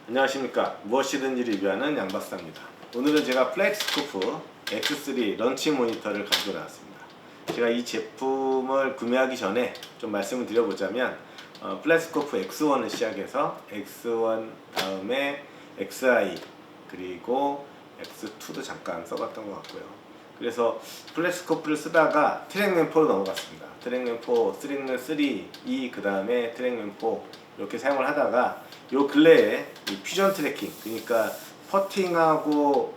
안녕하십니까. 무엇이든지 리뷰하는 양박사입니다. 오늘은 제가 플렉스코프 X3 런치 모니터를 가지고 나왔습니다. 제가 이 제품을 구매하기 전에 좀 말씀을 드려보자면 플렉스코프 X1을 시작해서 X1 다음에 XI 그리고 X2도 잠깐 써봤던 것 같고요. 그래서 플렉스코프를 쓰다가 트랙맨4로 넘어갔습니다. 트랙맨4, 트랙맨3, 그 다음에 트랙맨4 이렇게 사용을 하다가 요 근래에 이 퓨전 트래킹, 그러니까 퍼팅하고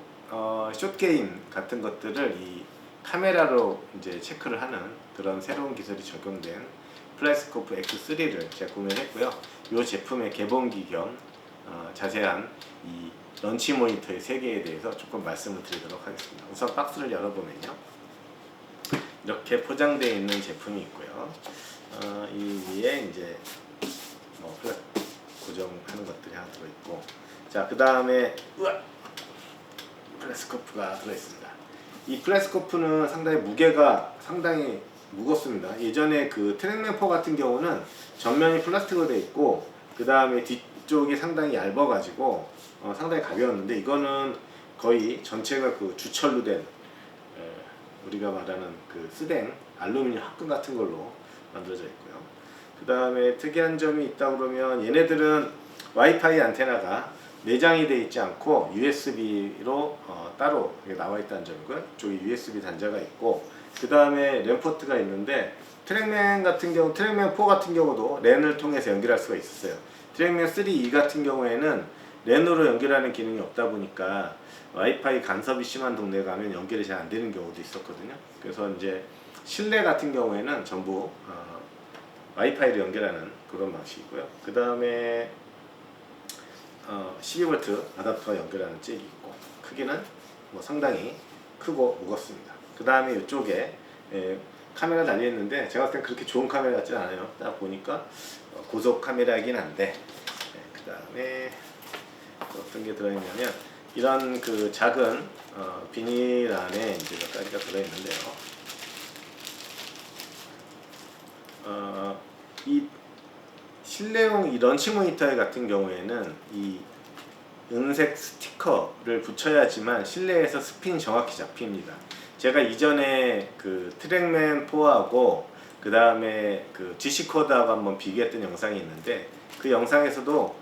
숏게임 같은 것들을 이 카메라로 이제 체크를 하는 그런 새로운 기술이 적용된 플렉스코프 X3를 제가 구매했고요. 이 제품의 개봉기 겸 자세한 이 런치 모니터의 세계에 대해서 조금 말씀을 드리도록 하겠습니다. 우선 박스를 열어보면요, 이렇게 포장되어 있는 제품이 있고요. 이 위에 이제 고정하는 것들이 하나 들어있고, 자, 그 다음에 플렉스코프가 들어있습니다. 이 플렉스코프는 상당히 무게가 상당히 무겁습니다. 예전에 그 트랙맨4 같은 경우는 전면이 플라스틱으로 되어 있고 그 다음에 뒤쪽이 상당히 얇아가지고 상당히 가벼웠는데, 이거는 거의 전체가 그 주철로 된 우리가 말하는 그 스댕 알루미늄 합금 같은 걸로 만들어져 있고요. 그 다음에 특이한 점이 있다 그러면, 얘네들은 와이파이 안테나가 내장이 되어 있지 않고 USB로 따로 나와 있다는 점이고요. 이쪽에 USB 단자가 있고, 그 다음에 램 포트가 있는데, 트랙맨 같은 경우, 트랙맨 4 같은 경우도 랜을 통해서 연결할 수가 있었어요. 트랙맨 3, 2 같은 경우에는 랜으로 연결하는 기능이 없다 보니까 와이파이 간섭이 심한 동네 가면 연결이 잘 안 되는 경우도 있었거든요. 그래서 이제 실내 같은 경우에는 전부 와이파이로 연결하는 그런 방식이고요. 그 다음에 12V 아답터가 연결하는 잭이 있고, 크기는 상당히 크고 무겁습니다. 그 다음에 이쪽에 카메라 달려있는데, 제가 봤을 땐 그렇게 좋은 카메라 같진 않아요. 딱 보니까 고속 카메라이긴 한데, 그 다음에 어떤 게 들어있냐면, 이런 그 작은 비닐 안에 이제 몇 가지가 들어있는데요. 이 실내용 이 런치 모니터 같은 경우에는 이 은색 스티커를 붙여야지만 실내에서 스핀이 정확히 잡힙니다. 제가 이전에 그 트랙맨 4하고 그 다음에 그 GC 코드하고 한번 비교했던 영상이 있는데, 그 영상에서도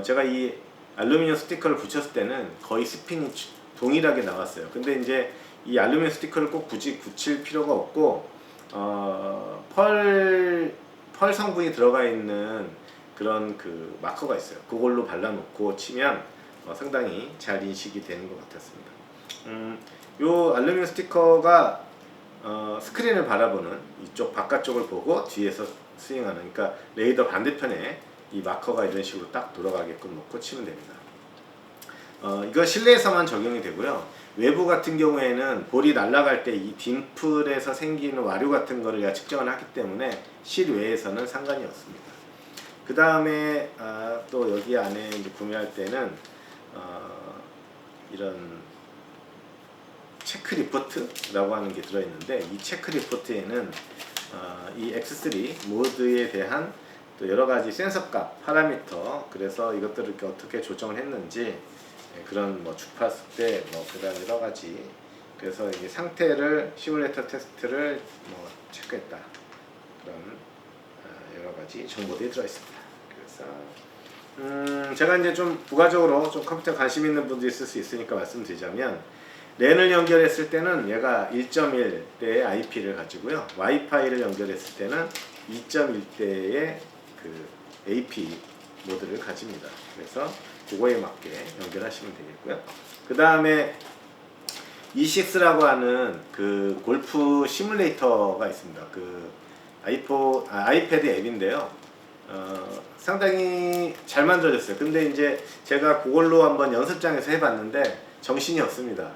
제가 이 알루미늄 스티커를 붙였을 때는 거의 스핀이 동일하게 나왔어요. 근데 이제 이 알루미늄 스티커를 꼭 굳이 붙일 필요가 없고, 펄 성분이 들어가 있는 그런 그 마커가 있어요. 그걸로 발라놓고 치면 상당히 잘 인식이 되는 것 같았습니다. 요 알루미늄 스티커가 스크린을 바라보는 이쪽 바깥쪽을 보고 뒤에서 스윙하는, 그러니까 레이더 반대편에 이 마커가 이런 식으로 딱 돌아가게끔 놓고 치면 됩니다. 이거 실내에서만 적용이 되고요. 외부 같은 경우에는 볼이 날아갈 때 이 딤플에서 생기는 와류 같은 거를 측정을 하기 때문에 실외에서는 상관이 없습니다. 그 다음에 또 여기 안에 이제 구매할 때는 이런 체크 리포트라고 하는 게 들어있는데, 이 체크 리포트에는 이 X3 모드에 대한 또 여러 가지 센서 값, 파라미터, 그래서 이것들을 이렇게 어떻게 조정을 했는지, 그런 주파수 때 그다음 여러 가지, 그래서 이게 상태를 시뮬레이터 테스트를 체크했다, 그런 여러 가지 정보들이 들어 있습니다. 그래서 제가 이제 좀 부가적으로 좀 컴퓨터 관심 있는 분들이 있을 수 있으니까 말씀드리자면, 랜을 연결했을 때는 얘가 1.1대의 IP를 가지고요, 와이파이를 연결했을 때는 2.1대의 그 AP 모드를 가집니다. 그래서 그거에 맞게 연결하시면 되겠고요. 그 다음에 E6라고 하는 그 골프 시뮬레이터가 있습니다. 그 아이패드 앱인데요. 상당히 잘 만들어졌어요. 근데 이제 제가 그걸로 한번 연습장에서 해봤는데 정신이 없습니다.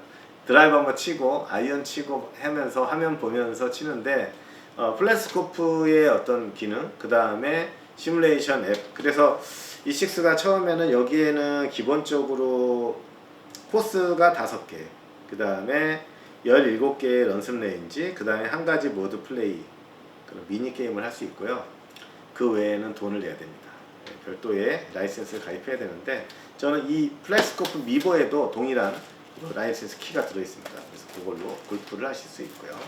드라이브 한번 치고 아이언 치고 하면서 화면 보면서 치는데, 플렉스코프의 어떤 기능, 그 다음에 시뮬레이션 앱, 그래서 E6가 처음에는 여기에는 기본적으로 코스가 5개, 그 다음에 17개의 런습 레인지, 그 다음에 한 가지 모드 플레이, 그런 미니 게임을 할 수 있고요. 그 외에는 돈을 내야 됩니다. 별도의 라이센스를 가입해야 되는데 저는 이 플렉스코프 미보에도 동일한 라이센스 키가 들어있습니다. 그래서 그걸로 골프를 하실 수 있고요.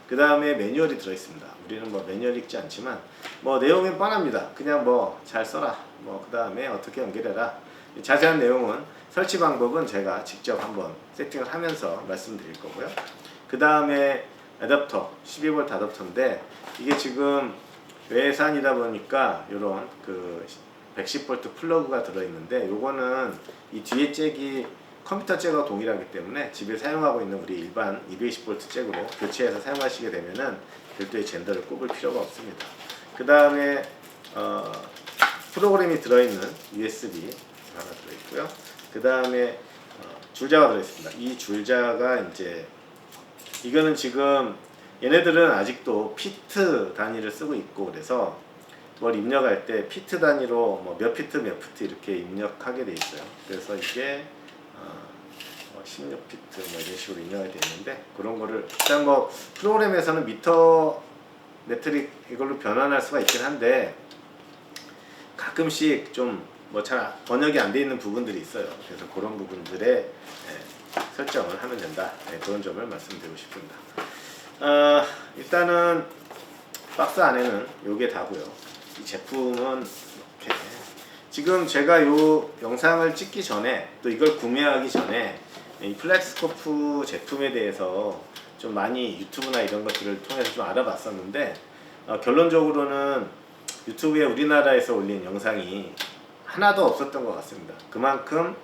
그 다음에 매뉴얼이 들어있습니다. 우리는 뭐 매뉴얼 읽지 않지만 뭐 내용은 뻔합니다. 그냥 뭐 잘 써라. 뭐 그 다음에 어떻게 연결해라. 자세한 내용은 설치 방법은 제가 직접 한번 세팅을 하면서 말씀드릴 거고요. 그 다음에 애답터 12V 애답터인데 이게 지금 외산이다 보니까 이런 그 110V 플러그가 들어있는데 요거는 이 뒤에 잭이 컴퓨터 잭과 동일하기 때문에 집에 사용하고 있는 우리 일반 220V 잭으로 교체해서 사용하시게 되면은 별도의 젠더를 꼽을 필요가 없습니다. 그 다음에 프로그램이 들어있는 USB 하나 들어있고요. 그 다음에 줄자가 들어있습니다. 이 줄자가 이제 이거는 지금 얘네들은 아직도 피트 단위를 쓰고 있고 그래서 뭘 입력할 때 피트 단위로 뭐 몇 피트 몇 피트 이렇게 입력하게 돼 있어요. 그래서 이게 16피트 뭐 이런 식으로 입력이 되어 있는데 그런 거를 일단 뭐 프로그램에서는 미터 메트릭 이걸로 변환할 수가 있긴 한데 가끔씩 좀 뭐 잘 번역이 안 돼 있는 부분들이 있어요. 그래서 그런 부분들에 설정을 하면 된다. 그런 점을 말씀드리고 싶습니다. 일단은 박스 안에는 요게 다고요. 이 제품은 이렇게 지금 제가 요 영상을 찍기 전에 또 이걸 구매하기 전에 이 플렉스코프 제품에 대해서 좀 많이 유튜브나 이런 것들을 통해서 좀 알아봤었는데 결론적으로는 유튜브에 우리나라에서 올린 영상이 하나도 없었던 것 같습니다. 그만큼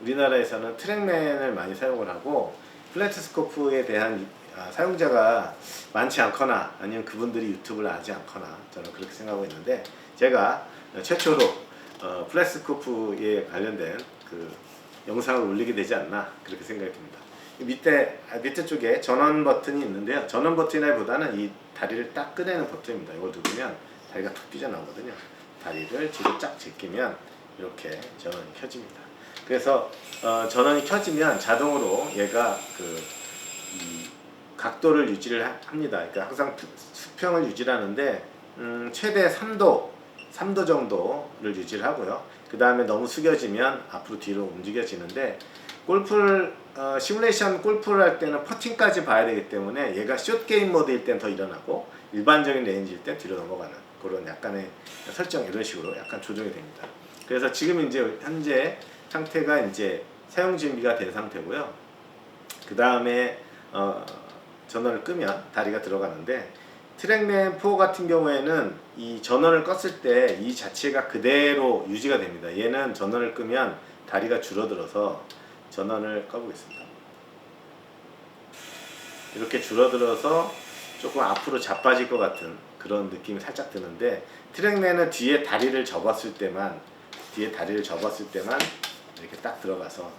우리나라에서는 트랙맨을 많이 사용을 하고 플렉스코프에 대한 사용자가 많지 않거나 아니면 그분들이 유튜브를 하지 않거나 저는 그렇게 생각하고 있는데 제가 최초로 플렉스코프에 관련된 그 영상을 올리게 되지 않나 그렇게 생각이 듭니다. 밑에 쪽에 전원 버튼이 있는데요. 전원 버튼이라기보다는 이 다리를 딱 꺼내는 버튼입니다. 이걸 누르면 다리가 툭 삐져나오거든요. 다리를 뒤로 쫙 제끼면 이렇게 전원이 켜집니다. 그래서 전원이 켜지면 자동으로 얘가 이 각도를 유지를 합니다. 그러니까 항상 수평을 유지하는데 최대 3도 정도를 유지를 하고요. 그 다음에 너무 숙여지면 앞으로 뒤로 움직여지는데 골프를 시뮬레이션 골프를 할 때는 퍼팅까지 봐야 되기 때문에 얘가 숏게임 모드일 땐 더 일어나고 일반적인 레인지일 땐 뒤로 넘어가는 그런 약간의 설정 이런 식으로 약간 조정이 됩니다. 그래서 지금 이제 현재 상태가 이제 사용 준비가 된 상태고요. 그 다음에 전원을 끄면 다리가 들어가는데 트랙맨 4 같은 경우에는 이 전원을 껐을 때 이 자체가 그대로 유지가 됩니다. 얘는 전원을 끄면 다리가 줄어들어서 전원을 꺼보겠습니다. 이렇게 줄어들어서 조금 앞으로 자빠질 것 같은 그런 느낌이 살짝 드는데 트랙맨은 뒤에 다리를 접었을 때만 이렇게 딱 들어가서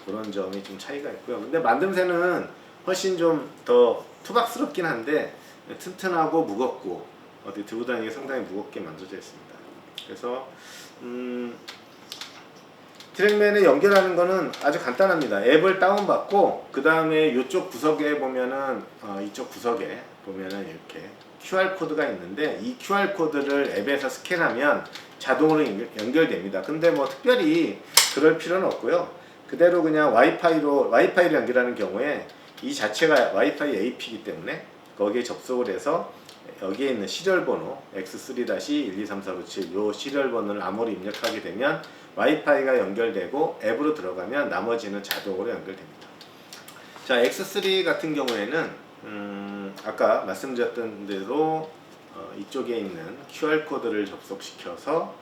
그런 점이 좀 차이가 있고요. 근데 만듦새는 훨씬 좀 더 투박스럽긴 한데 튼튼하고 무겁고 어디 들고 다니기 상당히 무겁게 만들어져 있습니다. 그래서 트랙맨에 연결하는 거는 아주 간단합니다. 앱을 다운받고 그 다음에 이쪽 구석에 보면은 이쪽 구석에 보면은 이렇게 QR 코드가 있는데 이 QR 코드를 앱에서 스캔하면 자동으로 연결됩니다. 근데 뭐 특별히 그럴 필요는 없고요. 그대로 그냥 와이파이를 연결하는 경우에 이 자체가 와이파이 AP이기 때문에 거기에 접속을 해서 여기에 있는 시리얼 번호 X3-123457 요 시리얼 번호를 암호로 입력하게 되면 와이파이가 연결되고 앱으로 들어가면 나머지는 자동으로 연결됩니다. 자, X3 같은 경우에는 아까 말씀드렸던 대로 이쪽에 있는 QR 코드를 접속시켜서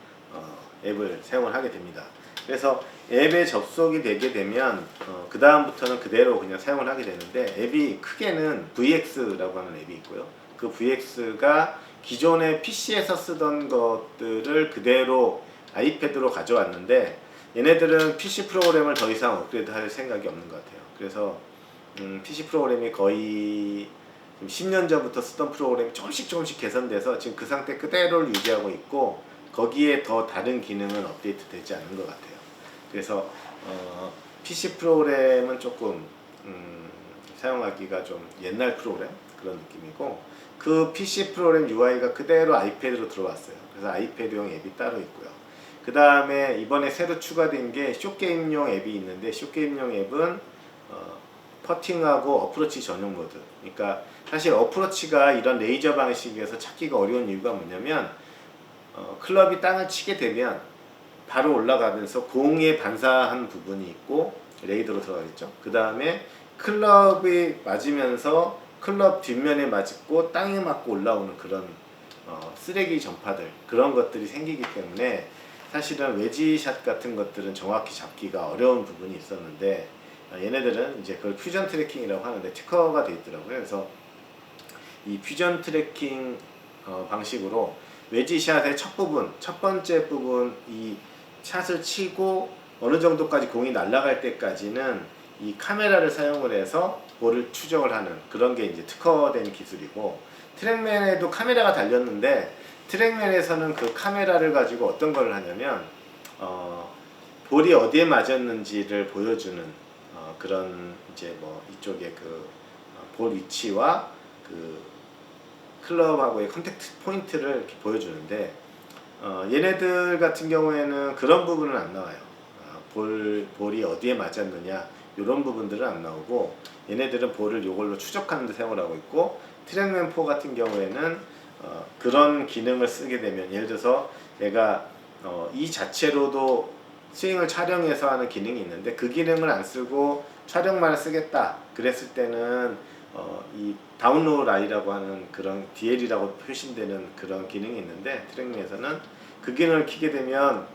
앱을 사용을 하게 됩니다. 그래서 앱에 접속이 되게 되면 그 다음부터는 그대로 그냥 사용을 하게 되는데 앱이 크게는 VX라고 하는 앱이 있고요. 그 VX가 기존의 PC에서 쓰던 것들을 그대로 아이패드로 가져왔는데 얘네들은 PC 프로그램을 더 이상 업그레이드 할 생각이 없는 것 같아요. 그래서 PC 프로그램이 거의 10년 전부터 쓰던 프로그램이 조금씩 개선돼서 지금 그 상태 그대로를 유지하고 있고 거기에 더 다른 기능은 업데이트 되지 않은 것 같아요. 그래서 PC 프로그램은 조금 사용하기가 좀 옛날 프로그램 그런 느낌이고 그 PC 프로그램 UI가 그대로 아이패드로 들어왔어요. 그래서 아이패드용 앱이 따로 있고요. 그 다음에 이번에 새로 추가된 게 숏게임용 앱이 있는데, 숏게임용 앱은 퍼팅하고 어프로치 전용 모드. 그러니까 사실 어프로치가 이런 레이저 방식에서 찾기가 어려운 이유가 뭐냐면, 클럽이 땅을 치게 되면 바로 올라가면서 공에 반사한 부분이 있고 레이더로 들어가겠죠. 그 다음에 클럽이 맞으면서 클럽 뒷면에 맞고 땅에 맞고 올라오는 그런 쓰레기 전파들, 그런 것들이 생기기 때문에 사실은 웨지샷 같은 것들은 정확히 잡기가 어려운 부분이 있었는데, 얘네들은 이제 그걸 퓨전 트래킹이라고 하는데 특허가 되어 있더라고요. 그래서 이 퓨전 트래킹 방식으로 웨지샷의 첫 부분, 첫 번째 부분, 이 샷을 치고 어느 정도까지 공이 날아갈 때까지는 이 카메라를 사용을 해서 볼을 추적을 하는 그런 게 이제 특허된 기술이고, 트랙맨에도 카메라가 달렸는데 트랙맨에서는 그 카메라를 가지고 어떤 걸 하냐면 볼이 어디에 맞았는지를 보여주는 그런 이제 뭐 이쪽에 그 볼 위치와 그 클럽하고의 컨택트 포인트를 이렇게 보여주는데, 얘네들 같은 경우에는 그런 부분은 안 나와요. 볼이 어디에 맞았느냐 이런 부분들은 안 나오고, 얘네들은 볼을 이걸로 추적하는 데 사용을 하고 있고, 트랙맨 4 같은 경우에는 그런 기능을 쓰게 되면, 예를 들어서 내가 이 자체로도 스윙을 촬영해서 하는 기능이 있는데 그 기능을 안 쓰고 촬영만 쓰겠다 그랬을 때는 이 다운로드 아이라고 하는 그런 DL이라고 표시되는 그런 기능이 있는데, 트랙맨에서는 그 기능을 켜게 되면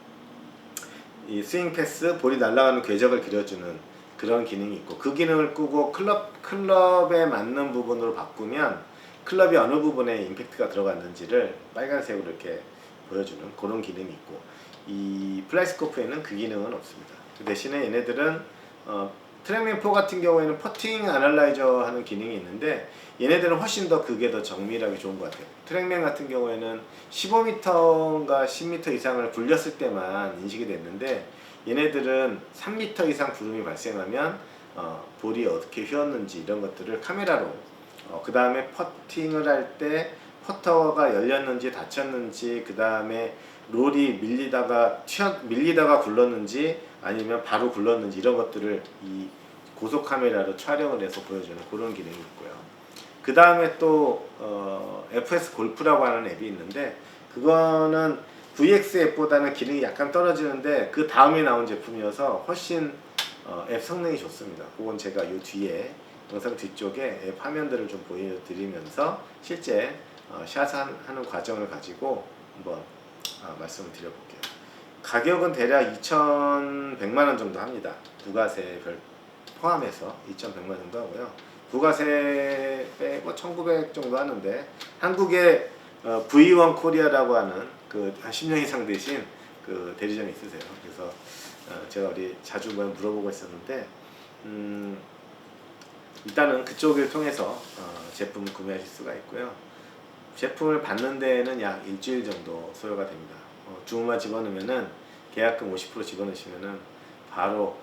이 스윙 패스, 볼이 날아가는 궤적을 그려주는 그런 기능이 있고, 그 기능을 끄고 클럽에 맞는 부분으로 바꾸면 클럽이 어느 부분에 임팩트가 들어갔는지를 빨간색으로 이렇게 보여주는 그런 기능이 있고, 이 플라이스코프에는 그 기능은 없습니다. 그 대신에 얘네들은 트랙맨 4 같은 경우에는 퍼팅 애널라이저 하는 기능이 있는데, 얘네들은 훨씬 더 그게 더 정밀하게 좋은 것 같아요. 트랙맨 같은 경우에는 15m인가 10m 이상을 굴렸을 때만 인식이 됐는데, 얘네들은 3m 이상 구름이 발생하면 볼이 어떻게 휘었는지 이런 것들을 카메라로, 그 다음에 퍼팅을 할 때 퍼터가 열렸는지 닫혔는지, 그 다음에 롤이 밀리다가 굴렀는지 아니면 바로 굴렀는지 이런 것들을 이 고속 카메라로 촬영을 해서 보여주는 그런 기능이 있고요. 그 다음에 또 FS 골프라고 하는 앱이 있는데, 그거는 VX 앱보다는 기능이 약간 떨어지는데 그 다음에 나온 제품이어서 훨씬 앱 성능이 좋습니다. 그건 제가 이 뒤에 영상 뒤쪽에 앱 화면들을 좀 보여드리면서 실제 샷하는 과정을 가지고 한번 말씀을 드려볼게요. 가격은 대략 2,100만원 정도 합니다. 부가세 포함해서 2,100만원 정도 하고요. 부가세 빼고 1,900 정도 하는데, 한국에 V1 코리아라고 하는 그 한 10년 이상 되신 그 대리점이 있으세요. 그래서 제가 어디 자주 물어보고 있었는데, 일단은 그쪽을 통해서 제품을 구매하실 수가 있고요. 제품을 받는 데에는 약 일주일 정도 소요가 됩니다. 주문만 집어넣으면은, 계약금 50% 집어넣으시면은 바로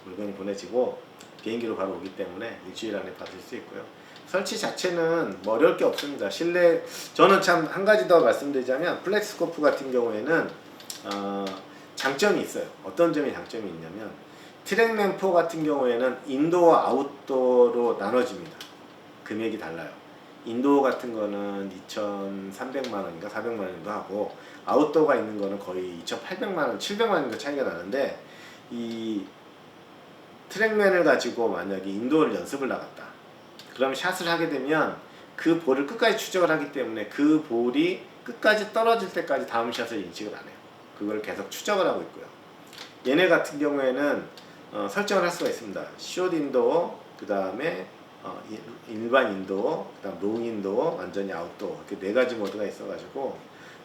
물건이 보내지고 비행기로 바로 오기 때문에 일주일 안에 받을 수 있고요. 설치 자체는 뭐 어려울 게 없습니다. 실내, 저는 참 한 가지 더 말씀드리자면, 플렉스코프 같은 경우에는 장점이 있어요. 어떤 점이 장점이 있냐면, 트랙맨 4 같은 경우에는 인도어 아웃도어로 나눠집니다. 금액이 달라요. 인도어 같은 거는 2,300만원인가 400만원 정도 하고, 아웃도어가 있는 거는 거의 2,800만원, 700만원 정도 차이가 나는데, 이 트랙맨을 가지고 만약에 인도어를 연습을 나갔다, 그럼 샷을 하게 되면 그 볼을 끝까지 추적을 하기 때문에 그 볼이 끝까지 떨어질 때까지 다음 샷을 인식을 안 해요. 그걸 계속 추적을 하고 있고요. 얘네 같은 경우에는 설정을 할 수가 있습니다. 숏 인도어, 그 다음에 일반 인도어, 그 다음 롱 인도어, 완전히 아웃도어, 이렇게 네 가지 모드가 있어가지고,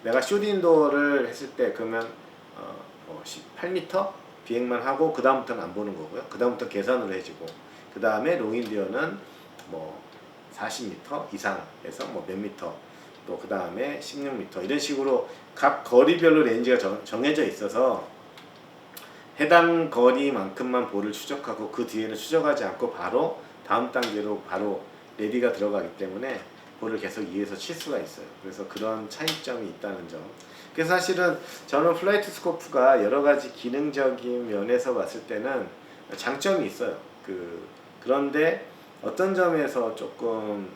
내가 숏 인도어를 했을 때 그러면 18m 비행만 하고 그 다음부터는 안 보는 거고요. 그 다음부터 계산으로 해주고, 그 다음에 롱 인도어는 뭐 40m 이상에서 뭐 몇 미터, 또 그 다음에 16m, 이런 식으로 각 거리별로 레인지가 정해져 있어서 해당 거리만큼만 볼을 추적하고 그 뒤에는 추적하지 않고 바로 다음 단계로 바로 레디가 들어가기 때문에 볼을 계속 위에서 칠 수가 있어요. 그래서 그런 차이점이 있다는 점. 그래서 사실은 저는 플라이트 스코프가 여러 가지 기능적인 면에서 봤을 때는 장점이 있어요. 그런데 어떤 점에서 조금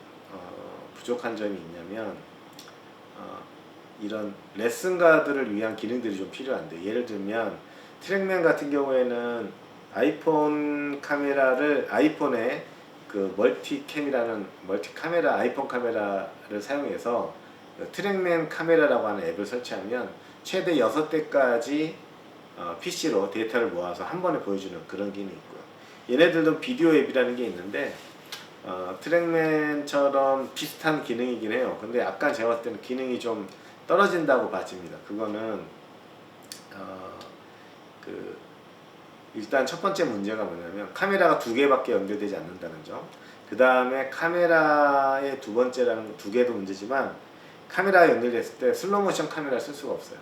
부족한 점이 있냐면 이런 레슨 가드를 위한 기능들이 좀 필요한데, 예를 들면 트랙맨 같은 경우에는 아이폰 카메라를 아이폰에 그 멀티 카메라 아이폰 카메라를 사용해서 트랙맨 카메라라고 하는 앱을 설치하면 최대 6대까지 PC로 데이터를 모아서 한 번에 보여주는 그런 기능이 있고요. 얘네들도 비디오 앱이라는 게 있는데 트랙맨처럼 비슷한 기능이긴 해요. 근데 약간 제가 봤을 때는 기능이 좀 떨어진다고 봐집니다. 그거는 일단 첫 번째 문제가 뭐냐면 카메라가 2개밖에 연결되지 않는다는 점. 그 다음에 카메라의 두 번째라는 2개도 문제지만 카메라가 연결됐을 때 슬로모션 카메라를 쓸 수가 없어요.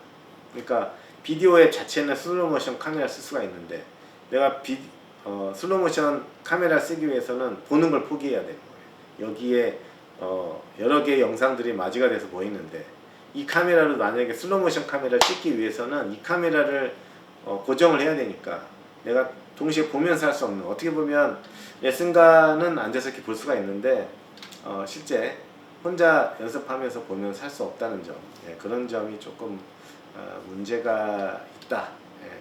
그러니까 비디오 앱 자체는 슬로모션 카메라를 쓸 수가 있는데 내가 슬로모션 카메라를 쓰기 위해서는 보는 걸 포기해야 되는 거예요. 여기에 여러 개의 영상들이 마주가 돼서 보이는데 이 카메라로 만약에 슬로모션 카메라를 찍기 위해서는 이 카메라를 고정을 해야 되니까 내가 동시에 보면서 할 수 없는, 어떻게 보면 레슨가는 앉아서 이렇게 볼 수가 있는데 실제 혼자 연습하면서 보면서 할 수 없다는 점, 그런 점이 조금 문제가 있다.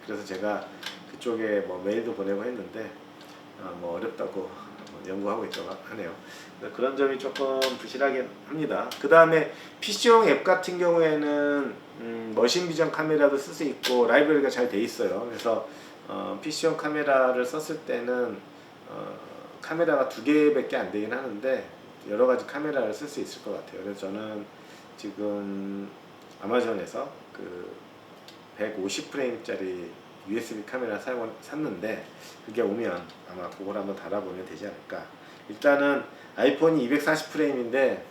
그래서 제가 그쪽에 뭐 메일도 보내고 했는데 뭐 어렵다고 연구하고 있다고 하네요. 그런 점이 조금 부실하긴 합니다. 그 다음에 PC용 앱 같은 경우에는 머신 비전 카메라도 쓸 수 있고 라이브러리가 잘 돼 있어요. 그래서 PC용 카메라를 썼을 때는 카메라가 2개밖에 안 되긴 하는데 여러 가지 카메라를 쓸 수 있을 것 같아요. 그래서 저는 지금 아마존에서 150프레임짜리 USB 카메라 샀는데 그게 오면 아마 그걸 한번 달아보면 되지 않을까. 일단은 아이폰이 240프레임인데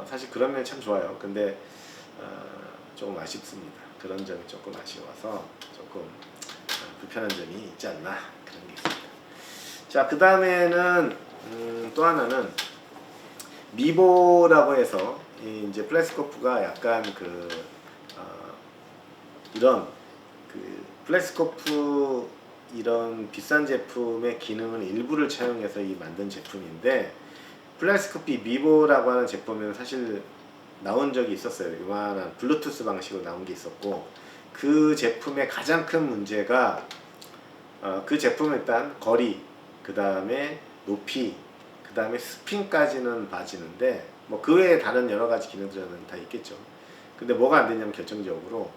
사실 그런 면이 참 좋아요. 근데 조금 아쉽습니다. 그런 점이 조금 아쉬워서 조금 불편한 점이 있지 않나 그런 게 있습니다. 자, 그 다음에는 또 하나는 미보라고 해서 이제 플렉스코프가 약간 이런 플렉스코프 이런 비싼 제품의 기능은 일부를 차용해서 만든 제품인데, 플렉스코프 미보라고 하는 제품은 사실 나온 적이 있었어요. 이만한 블루투스 방식으로 나온 게 있었고, 그 제품의 가장 큰 문제가 그 제품은 일단 거리, 그 다음에 높이, 그 다음에 스핀까지는 봐지는데 뭐 그 외에 다른 여러 가지 기능들은 다 있겠죠. 근데 뭐가 안 되냐면 결정적으로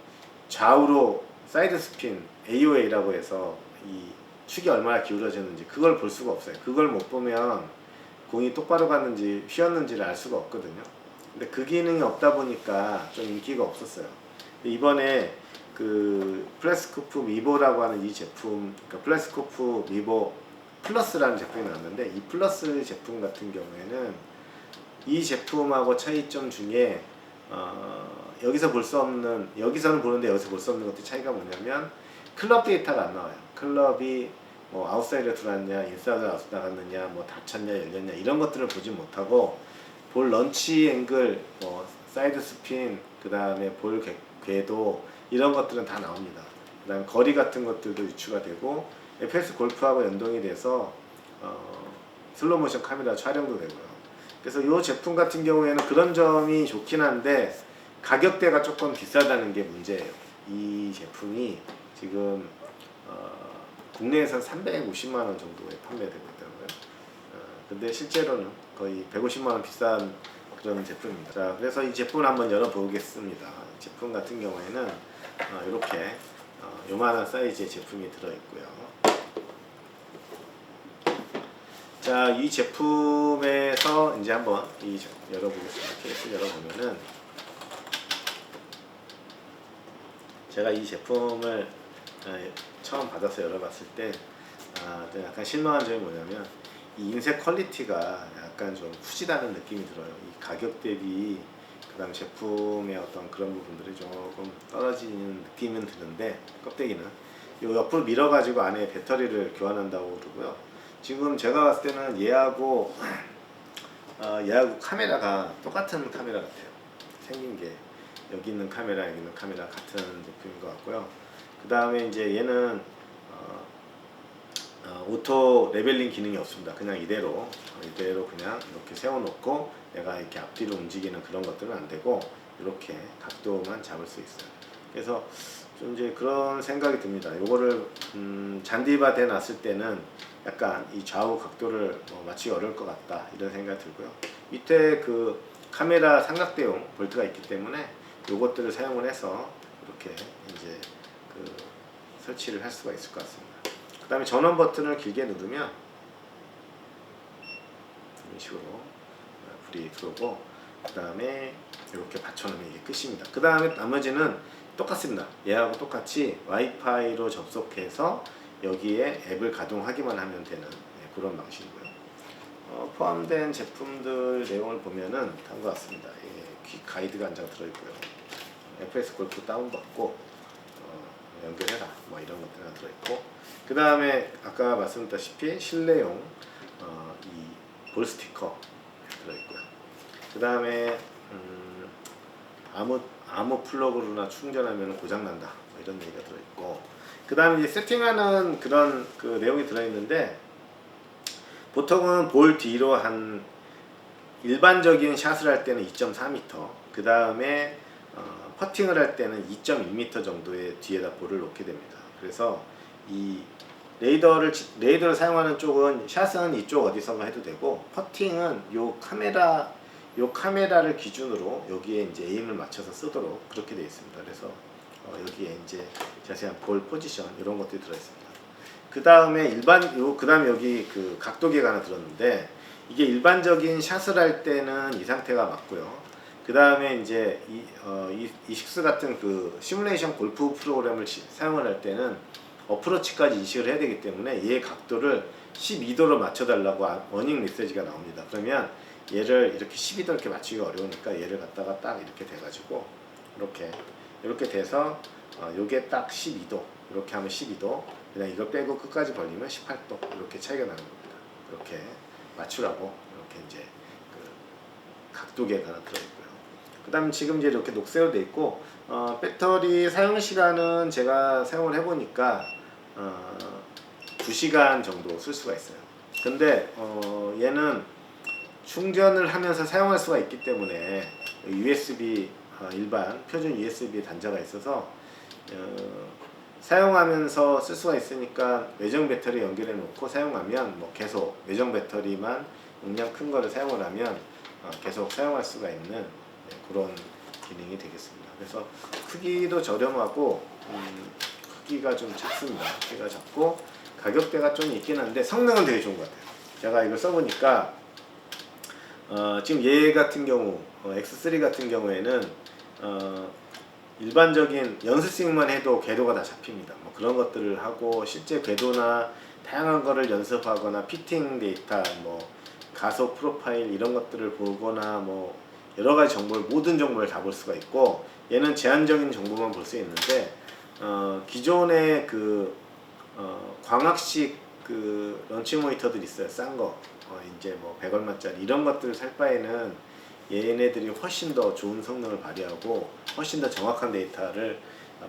좌우로 사이드 스핀 AOA라고 해서 이 축이 얼마나 기울어졌는지 그걸 볼 수가 없어요. 그걸 못 보면 공이 똑바로 갔는지 휘었는지를 알 수가 없거든요. 근데 그 기능이 없다 보니까 좀 인기가 없었어요. 이번에 플렉스코프 미보라고 하는 이 제품, 그러니까 플렉스코프 미보 플러스라는 제품이 나왔는데, 이 플러스 제품 같은 경우에는 이 제품하고 차이점 중에 여기서 볼 수 없는, 여기서는 보는데 여기서 볼 수 없는 것들 차이가 뭐냐면 클럽 데이터가 안 나와요. 클럽이 뭐 아웃사이드에 들어왔냐, 인사이드로 아웃 나갔느냐, 뭐 닫혔냐, 열렸냐 이런 것들을 보지 못하고 볼 런치 앵글, 뭐 사이드 스핀, 그 다음에 볼 궤도 이런 것들은 다 나옵니다. 그 다음에 거리 같은 것들도 유추가 되고 FS 골프하고 연동이 돼서 슬로모션 카메라 촬영도 되고요. 그래서 이 제품 같은 경우에는 그런 점이 좋긴 한데 가격대가 조금 비싸다는 게 문제예요. 이 제품이 지금 국내에서 350만원 정도에 판매되고 있더라고요. 근데 실제로는 거의 150만원 비싼 그런 제품입니다. 자, 그래서 이 제품을 한번 열어보겠습니다. 제품 같은 경우에는 이렇게 요만한 사이즈의 제품이 들어있고요. 자, 이 제품에서 이제 한번 열어보겠습니다. 케이스 열어보면은 제가 이 제품을 처음 받아서 열어봤을 때 약간 실망한 점이 뭐냐면 이 인쇄 퀄리티가 약간 좀 후지다는 느낌이 들어요. 이 가격 대비 그다음 제품의 어떤 그런 부분들이 조금 떨어지는 느낌은 드는데, 껍데기는 요 옆으로 밀어가지고 안에 배터리를 교환한다고 그러고요. 지금 제가 봤을 때는 얘하고 얘하고 카메라가 똑같은 카메라 같아요. 생긴 게 여기 있는 카메라, 여기 있는 카메라 같은 제품인 것 같고요. 그 다음에 이제 얘는 오토 레벨링 기능이 없습니다. 그냥 이대로 그냥 이렇게 세워놓고 내가 이렇게 앞뒤로 움직이는 그런 것들은 안 되고 이렇게 각도만 잡을 수 있어요. 그래서 좀 이제 그런 생각이 듭니다. 요거를 잔디밭에 놨을 때는 약간 이 좌우 각도를 맞추기 어려울 것 같다 이런 생각이 들고요. 밑에 그 카메라 삼각대용 볼트가 있기 때문에 요것들을 사용을 해서 이렇게 이제 그 설치를 할 수가 있을 것 같습니다. 그 다음에 전원 버튼을 길게 누르면 이런 식으로 불이 들어오고, 그 다음에 이렇게 받쳐놓으면 이게 끝입니다. 그 다음에 나머지는 똑같습니다. 얘하고 똑같이 와이파이로 접속해서 여기에 앱을 가동하기만 하면 되는 그런 방식이고요. 포함된 제품들 내용을 보면은 다음과 같습니다. 퀵 가이드가 한 장 들어있고요. FS 골프 다운받고 연결해라 뭐 이런 것들 하나 들어있고, 그 다음에 아까 말씀드렸다시피 실내용 이 볼 스티커 들어있고요. 그 다음에 아무 플러그로나 충전하면 고장난다 뭐 이런 얘기가 들어있고, 그 다음에 이제 세팅하는 그런 그 내용이 들어있는데, 보통은 볼 뒤로 한 일반적인 샷을 할 때는 2.4m, 그 다음에 퍼팅을 할 때는 2.2m 정도의 뒤에다 볼을 놓게 됩니다. 그래서 이 레이더를 사용하는 쪽은 샷은 이쪽 어디선가 해도 되고, 퍼팅은 요 카메라를 기준으로 여기에 이제 에임을 맞춰서 쓰도록 그렇게 되어 있습니다. 그래서 여기에 이제 자세한 볼 포지션 이런 것들이 들어 있습니다. 그 다음에 그 다음에 여기 그 각도계가 하나 들었는데, 이게 일반적인 샷을 할 때는 이 상태가 맞고요. 그 다음에 이제 이식스 같은 그 시뮬레이션 골프 프로그램을 사용을 할 때는 어프로치까지 인식을 해야 되기 때문에 얘 각도를 12도로 맞춰달라고 워닝 메시지가 나옵니다. 그러면 얘를 이렇게 12도 이렇게 맞추기가 어려우니까 얘를 갖다가 딱 이렇게 돼가지고 이렇게 돼서 요게 딱 12도, 이렇게 하면 12도, 그냥 이걸 빼고 끝까지 벌리면 18도 이렇게 차이가 나는 겁니다. 이렇게 맞추라고 이렇게 이제 그 각도계가 하나 들어있고요. 그 다음 지금 이제 이렇게 녹색으로 되어 있고, 배터리 사용 시간은 제가 사용을 해보니까 2시간 정도 쓸 수가 있어요. 근데 얘는 충전을 하면서 사용할 수가 있기 때문에 USB 일반 표준 USB 단자가 있어서 사용하면서 쓸 수가 있으니까 외장 배터리 연결해 놓고 사용하면 뭐 계속 외장 배터리만 용량 큰 거를 사용을 하면 계속 사용할 수가 있는 그런 기능이 되겠습니다. 그래서 크기도 저렴하고 크기가 좀 작습니다. 크기가 작고 가격대가 좀 있긴 한데 성능은 되게 좋은 것 같아요. 제가 이걸 써보니까 지금 얘 같은 경우 X3 같은 경우에는 일반적인 연습스윙만 해도 궤도가 다 잡힙니다. 뭐 그런 것들을 하고 실제 궤도나 다양한 거를 연습하거나 피팅 데이터, 뭐 가속 프로파일 이런 것들을 보거나 뭐 여러 가지 정보를, 모든 정보를 다 볼 수가 있고, 얘는 제한적인 정보만 볼 수 있는데 기존의 그 광학식 그 런치 모니터들 있어요. 싼 거 이제 뭐 100얼마짜리 이런 것들을 살 바에는 얘네들이 훨씬 더 좋은 성능을 발휘하고 훨씬 더 정확한 데이터를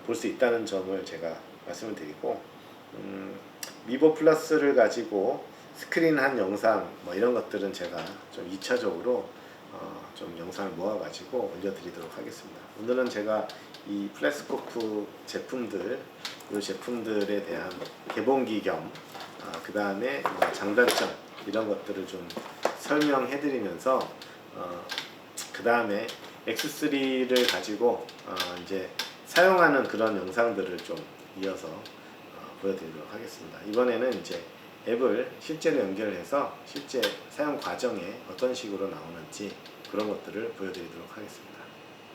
볼 수 있다는 점을 제가 말씀을 드리고, 미보 플러스를 가지고 스크린한 영상 뭐 이런 것들은 제가 좀 2차적으로 좀 영상을 모아가지고 올려드리도록 하겠습니다. 오늘은 제가 이 플렉스코프 제품들, 이 제품들에 대한 개봉기 겸 그 다음에 장단점 이런 것들을 좀 설명해드리면서 그 다음에 X3를 가지고 이제 사용하는 그런 영상들을 좀 이어서 보여드리도록 하겠습니다. 이번에는 이제 앱을 실제로 연결해서 실제 사용 과정에 어떤 식으로 나오는지 그런 것들을 보여드리도록 하겠습니다.